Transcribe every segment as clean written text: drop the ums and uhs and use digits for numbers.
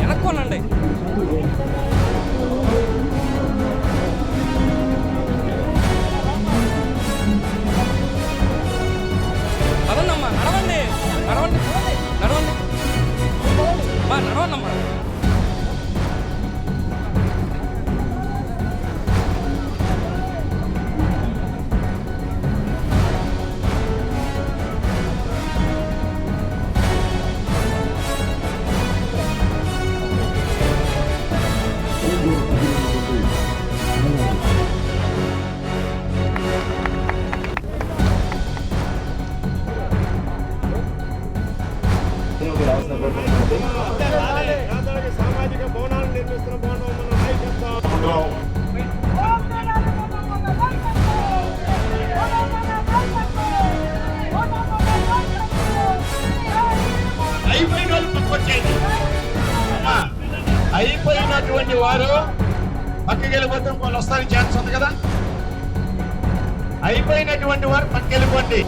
వెనక్కోనండి. నడవండమ్మా, నడవండి నడవండి నడవండి నడవండమ్మా. సామాజిక భవనాలు నిర్మిస్తున్న భవనం అయిపోయినటువంటి వారు పక్కకి వెళ్ళిపోతే వాళ్ళు వస్తానికి ఛాన్స్ ఉంది కదా. అయిపోయినటువంటి వారు పక్కకి వెళ్ళిపోండి.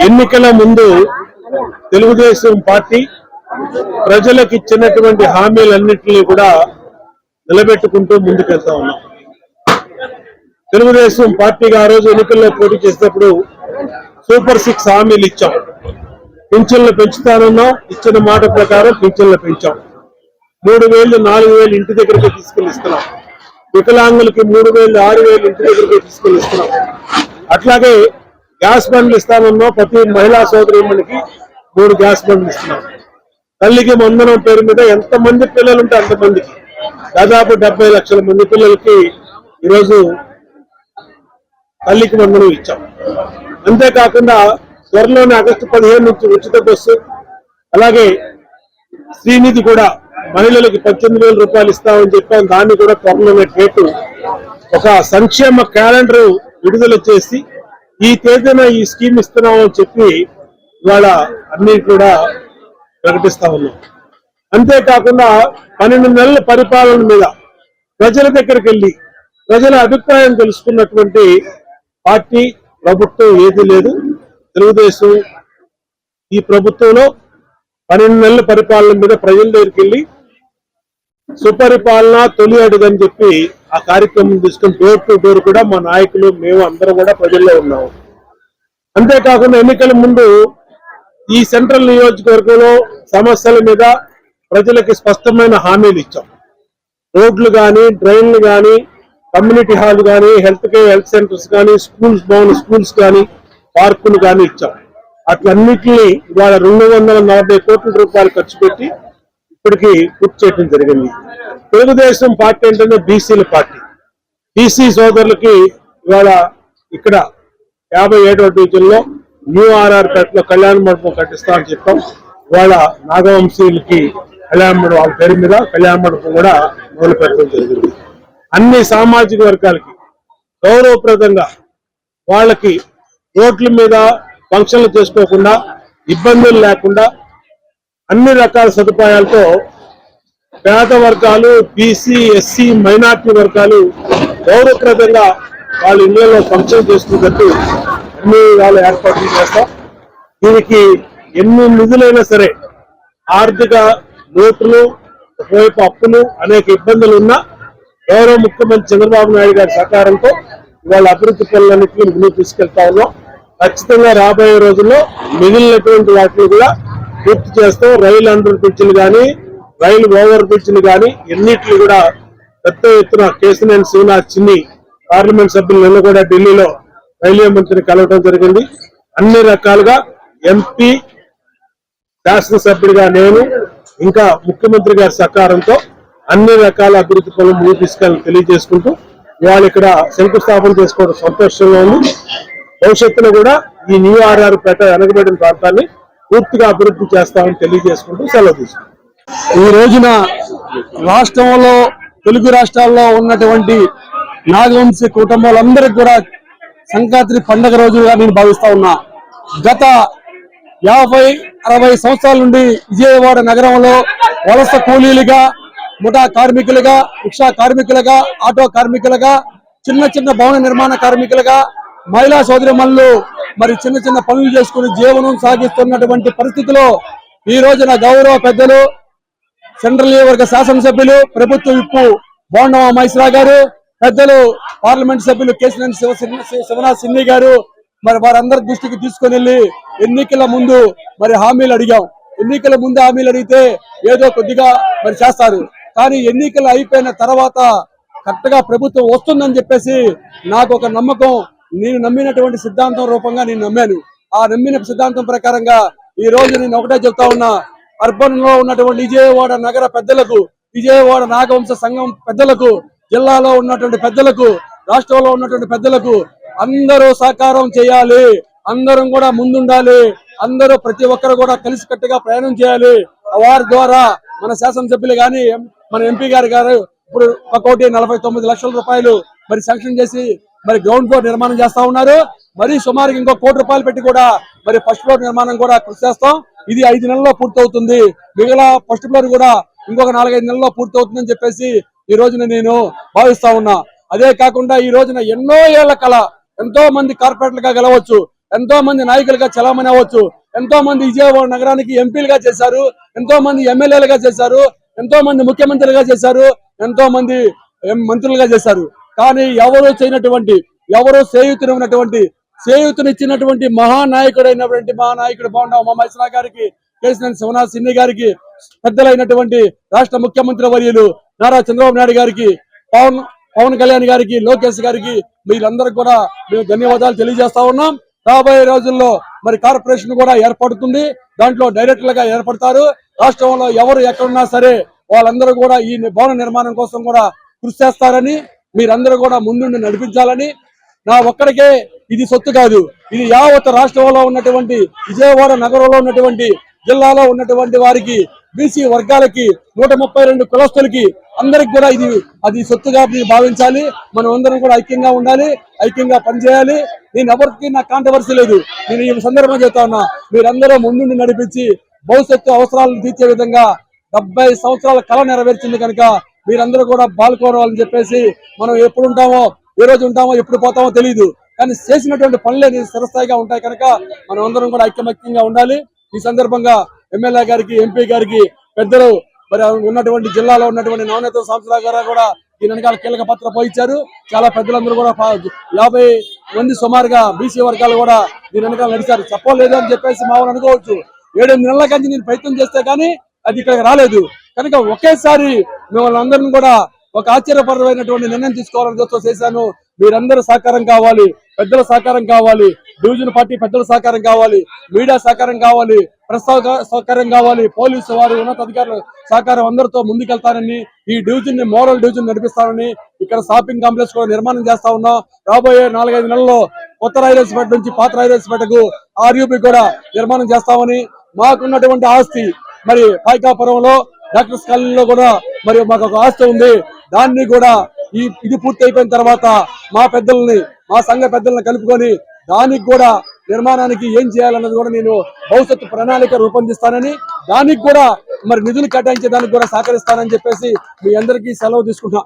ఎన్నికల ముందు తెలుగుదేశం పార్టీ ప్రజలకు ఇచ్చినటువంటి హామీలన్నింటినీ కూడా నిలబెట్టుకుంటూ ముందుకెళ్తా ఉన్నాం. తెలుగుదేశం పార్టీగా ఆ రోజు ఎన్నికల్లో పోటీ చేసేటప్పుడు సూపర్ 6 హామీలు ఇచ్చాం. పింఛన్లు పెంచుతానన్నాం, ఇచ్చిన మాట ప్రకారం పింఛన్లు పెంచాం. 3,000 4,000 ఇంటి దగ్గరికి తీసుకెళ్లి ఇస్తున్నాం. వికలాంగులకి 3,000 6,000 ఇంటి దగ్గరికి తీసుకెళ్లి ఇస్తున్నాం. అట్లాగే గ్యాస్ బండ్లు ఇస్తామన్నాం, ప్రతి మహిళా సోదరీమణికి 3 గ్యాస్ బండ్లు ఇస్తున్నాం. తల్లికి వందనం పేరు మీద ఎంతమంది పిల్లలు ఉంటే అంతమందికి దాదాపు 70 లక్షల మంది పిల్లలకి ఈరోజు తల్లికి వందనం ఇచ్చాం. అంతేకాకుండా త్వరలోనే ఆగస్టు 15 నుంచి ఉచిత బస్సు, అలాగే శ్రీనిధి కూడా మహిళలకి 18,000 రూపాయలు ఇస్తామని చెప్పాం. దాన్ని కూడా త్వరలోనే డేటు ఒక సంక్షేమ క్యాలెండర్ విడుదల చేసి ఈ తేదీన ఈ స్కీమ్ ఇస్తున్నామని చెప్పి ఇవాళ అన్ని కూడా ప్రకటిస్తా ఉన్నాం. అంతేకాకుండా 12 నెలల పరిపాలన మీద ప్రజల దగ్గరికి వెళ్ళి ప్రజల అభిప్రాయం తెలుసుకున్నటువంటి పార్టీ ప్రభుత్వం ఏది లేదు. తెలుగుదేశం ఈ ప్రభుత్వంలో 12 నెలల పరిపాలన మీద ప్రజల దగ్గరికి వెళ్ళి సుపరిపాలన తొలి అడుగని చెప్పి ఆ కార్యక్రమం తీసుకుని డోర్ టు డోర్ కూడా మా నాయకులు మేము అందరం కూడా ప్రజల్లో ఉన్నాము. అంతేకాకుండా ఎన్నికల ముందు ఈ సెంట్రల్ నియోజకవర్గంలో సమస్యల మీద ప్రజలకి స్పష్టమైన హామీలు ఇచ్చాం. రోడ్లు కానీ, డ్రైన్లు కానీ, కమ్యూనిటీ హాల్ కానీ, హెల్త్ సెంటర్స్ కానీ, స్కూల్స్ కానీ, పార్కులు కానీ ఇచ్చాం. అట్లన్నింటినీ ఇవాళ 240 కోట్ల రూపాయలు ఖర్చు పెట్టి ఇప్పటికీ పూర్తి చేయడం జరిగింది. తెలుగుదేశం పార్టీ ఏంటంటే బీసీల పార్టీ. బీసీ సోదరులకి ఇవాళ ఇక్కడ 57వ డివిజన్లో న్యూ ఆర్ఆర్ పేటలో కళ్యాణ మండపం కట్టిస్తామని చెప్పాం. ఇవాళ నాగవంశీలకి కళ్యాణ మండపం వాళ్ళ పేరు మీద కళ్యాణ మండపం కూడా మొదలు పెట్టడం జరిగింది. అన్ని సామాజిక వర్గాలకి గౌరవప్రదంగా వాళ్ళకి రోడ్ల మీద ఫంక్షన్లు చేసుకోకుండా, ఇబ్బందులు లేకుండా అన్ని రకాల సదుపాయాలతో పేద వర్గాలు, బీసీ, ఎస్సీ, మైనార్టీ వర్గాలు గౌరవప్రదంగా వాళ్ళ ఇళ్లలో ఫంక్షన్ చేసుకున్నట్టు అన్ని వాళ్ళు ఏర్పాట్లు చేస్తాం. దీనికి ఎన్ని నిధులైనా సరే ఆర్థిక లోటులు, ఒకవైపు అప్పులు, అనేక ఇబ్బందులు ఉన్నా గౌరవ ముఖ్యమంత్రి చంద్రబాబు నాయుడు గారి సహకారంతో వాళ్ళ అభివృద్ధి పనులన్నింటినీ ముందుకు తీసుకెళ్తా ఉన్నాం. ఖచ్చితంగా రాబోయే రోజుల్లో మిగిలినటువంటి వాటిని కూడా పూర్తి చేస్తాం. రైలు అండర్ బ్రిడ్జ్లు కానీ, రైలు ఓవర్ బ్రిడ్జ్లు కానీ ఎన్నిటిని కూడా పెద్ద ఎత్తున కేశినేని శ్రీనివాస్ చిన్ని పార్లమెంట్ సభ్యులు నిన్న కూడా ఢిల్లీలో రైల్వే మంత్రిని కలవడం జరిగింది. అన్ని రకాలుగా ఎంపీ, శాసనసభ్యుడిగా నేను, ఇంకా ముఖ్యమంత్రి గారి సహకారంతో అన్ని రకాల అభివృద్ధి పనులు ముందుకు తీసుకెళ్ళి తెలియజేసుకుంటూ ఇవాళ ఇక్కడ శంకుస్థాపన చేసుకోవడం సంతోషంగా ఉంది. భవిష్యత్తులో కూడా ఈ న్యూ ఆర్ఆర్ పేట వెనకబడిన ప్రాంతాన్ని పూర్తిగా అభివృద్ధి చేస్తామని తెలియజేసుకుంటూ సెలవు తీసుకుంటాం. ఈ రోజున రాష్ట్రంలో తెలుగు రాష్ట్రాల్లో ఉన్నటువంటి నాగవంశీ కుటుంబాలందరికీ కూడా సంక్రాంతి పండుగ రోజుగా నేను భావిస్తా ఉన్నా. గత 50-60 సంవత్సరాల నుండి విజయవాడ నగరంలో వలస కూలీలుగా, ముఠా కార్మికులుగా, రిక్షా కార్మికులుగా, ఆటో కార్మికులుగా, చిన్న చిన్న భవన నిర్మాణ కార్మికులుగా, మహిళా సోదరిమణులు మరి చిన్న చిన్న పనులు చేసుకుని జీవనం సాగిస్తున్నటువంటి పరిస్థితిలో ఈ రోజున గౌరవ పెద్దలు సెంట్రల్ నియోజకవర్గ శాసనసభ్యులు, ప్రభుత్వ విప్పు బోండమ మైశ్రా గారు, పెద్దలు పార్లమెంట్ సభ్యులు కేశినేని శివనాథ్ సిన్ని గారు మరి వారందరి దృష్టికి తీసుకుని వెళ్లి ఎన్నికల ముందు మరి హామీలు అడిగాం. ఎన్నికల ముందు హామీలు అడిగితే ఏదో కొద్దిగా మరి చేస్తారు, కానీ ఎన్నికలు అయిపోయిన తర్వాత కరెక్ట్ గా ప్రభుత్వం వస్తుందని చెప్పేసి నాకు ఒక నమ్మకం. నేను నమ్మినటువంటి సిద్ధాంతం రూపంగా నేను నమ్మాను. ఆ నమ్మిన సిద్ధాంతం ప్రకారంగా ఈ రోజు నేను ఒకటే చెప్తా ఉన్నా, అర్బన్ లో ఉన్నటువంటి విజయవాడ నగర పెద్దలకు, విజయవాడ నాగవంశ సంఘం పెద్దలకు, జిల్లాలో ఉన్నటువంటి పెద్దలకు, రాష్ట్రంలో ఉన్నటువంటి పెద్దలకు అందరూ సహకారం చేయాలి. అందరం కూడా ముందుండాలి. అందరూ ప్రతి ఒక్కరు కూడా కలిసికట్టుగా ప్రయాణం చేయాలి. వారి ద్వారా మన శాసనసభ్యులు గాని, మన ఎంపీ గారు ఇప్పుడు 1,49,00,000 మరి శాంక్షన్ చేసి మరి గ్రౌండ్ ఫ్లోర్ నిర్మాణం చేస్తా ఉన్నారు. మరి సుమారుగా ఇంకో ₹1,00,00,000 పెట్టి కూడా మరి ఫస్ట్ ఫ్లోర్ నిర్మాణం కూడా కృషి చేస్తాం. ఇది 5 నెలల్లో పూర్తవుతుంది. మిగిలిన ఫస్ట్ ఫ్లోర్ కూడా ఇంకొక 4-5 నెలల్లో పూర్తవుతుందని చెప్పేసి ఈ రోజున నేను భావిస్తా ఉన్నా. అదే కాకుండా ఈ రోజున ఎన్నో ఏళ్ల కళ, ఎంతో మంది కార్పొరేటర్లుగా గెలవచ్చు, ఎంతో మంది నాయకులుగా చలామణి అవ్వచ్చు, ఎంతో మంది విజయవాడ నగరానికి ఎంపీలుగా చేశారు, ఎంతో మంది ఎమ్మెల్యేలుగా చేశారు, ఎంతో మంది ముఖ్యమంత్రులుగా చేశారు, ఎంతో మంది మంత్రులుగా చేశారు. కానీ ఎవరు చేయనటువంటి, ఎవరు చేయూతనిచ్చినటువంటి మహానాయకుడు బోండా మైశ్రా గారికి, కేశినేని శివనాథ్ సిన్ని గారికి, పెద్దలైనటువంటి రాష్ట్ర ముఖ్యమంత్రి వర్యులు నారా చంద్రబాబు నాయుడు గారికి, పవన్ కళ్యాణ్ గారికి, లోకేష్ గారికి వీళ్ళందరికీ కూడా మేము ధన్యవాదాలు తెలియజేస్తా ఉన్నాం. రాబోయే రోజుల్లో మరి కార్పొరేషన్ కూడా ఏర్పడుతుంది. దాంట్లో డైరెక్టర్లుగా ఏర్పడతారు. రాష్ట్రంలో ఎవరు ఎక్కడున్నా సరే వాళ్ళందరూ కూడా ఈ భవన నిర్మాణం కోసం కూడా కృషి చేస్తారని, మీరందరూ కూడా ముందుండి నడిపించాలని. నా ఒక్కడికే ఇది సొత్తు కాదు, ఇది యావత్ రాష్ట్రంలో ఉన్నటువంటి, విజయవాడ నగరంలో ఉన్నటువంటి, జిల్లాలో ఉన్నటువంటి వారికి, బీసీ వర్గాలకి, 132 కులస్తులకి అందరికి కూడా అది సొత్తుగా భావించాలి. మనం అందరం కూడా ఐక్యంగా ఉండాలి, ఐక్యంగా పనిచేయాలి. నేను ఎవరికి నా కాంట్రవర్సీ లేదు. నేను ఈ సందర్భంగా చెప్తా ఉన్నా, మీరందరూ ముందుండి నడిపించి భవిష్యత్తు అవసరాలను తీర్చే విధంగా 70 సంవత్సరాల కళ నెరవేర్చింది కనుక మీరందరూ కూడా పాల్గొనాలని చెప్పేసి, మనం ఎప్పుడు ఉంటామో, ఏ రోజు ఉంటామో, ఎప్పుడు పోతామో తెలియదు, కానీ చేసినటువంటి పనులే స్థిరస్థాయిగా ఉంటాయి కనుక మనం అందరం కూడా ఐక్యమత్యంగా ఉండాలి. ఈ సందర్భంగా ఎమ్మెల్యే గారికి, ఎంపీ గారికి, పెద్దలు మరి ఉన్నటువంటి జిల్లాలో ఉన్నటువంటి నవనేత సాంసరావు గారు కూడా దీని వెనకాల కీలక పాత్ర పోయించారు. చాలా పెద్దలందరూ కూడా 50 మంది సుమారుగా బీసీ వర్గాలు కూడా దీని వెనకాల నడిచారు. చెప్పలేదు అని చెప్పేసి మా వాళ్ళు అనుకోవచ్చు. 7-8 నెలల కంచి నేను ప్రయత్నం చేస్తే కానీ అది ఇక్కడికి రాలేదు కనుక ఒకేసారి మిమ్మల్ని అందరినీ కూడా ఒక ఆశ్చర్యపరమైనటువంటి నిర్ణయం తీసుకోవాలని చేశాను. మీరందరూ సహకారం కావాలి, పెద్దల సహకారం కావాలి, డివిజన్ పార్టీ పెద్దల సహకారం కావాలి, మీడియా సహకారం కావాలి, ప్రెస్ సహకారం కావాలి, పోలీసు వారి ఉన్నతాధికారుల సహకారం అందరితో ముందుకెళ్తానని, ఈ డివిజన్ ని మోడల్ డివిజన్ నడిపిస్తానని, ఇక్కడ షాపింగ్ కాంప్లెక్స్ కూడా నిర్మాణం చేస్తా ఉన్నాం. రాబోయే 4-5 నెలల్లో కొత్త రైల్వేస్పేట నుంచి పాత రైల్వేస్పేటకు RUB కూడా నిర్మాణం చేస్తామని, మాకున్నటువంటి ఆస్తి మరి పాయకాపురంలో డాక్టర్స్ కాలనీలో కూడా మరి మాకు ఒక ఆస్తి ఉంది. దాన్ని కూడా ఇది పూర్తి అయిపోయిన తర్వాత మా సంఘ పెద్దల్ని కలుపుకొని దానికి కూడా నిర్మాణానికి ఏం చేయాలన్నది కూడా నేను భవిష్యత్తు ప్రణాళిక రూపొందిస్తానని, దానికి కూడా మరి నిధులు కేటాయించే దానికి కూడా సహకరిస్తానని చెప్పేసి మీ అందరికీ సెలవు తీసుకుంటున్నా.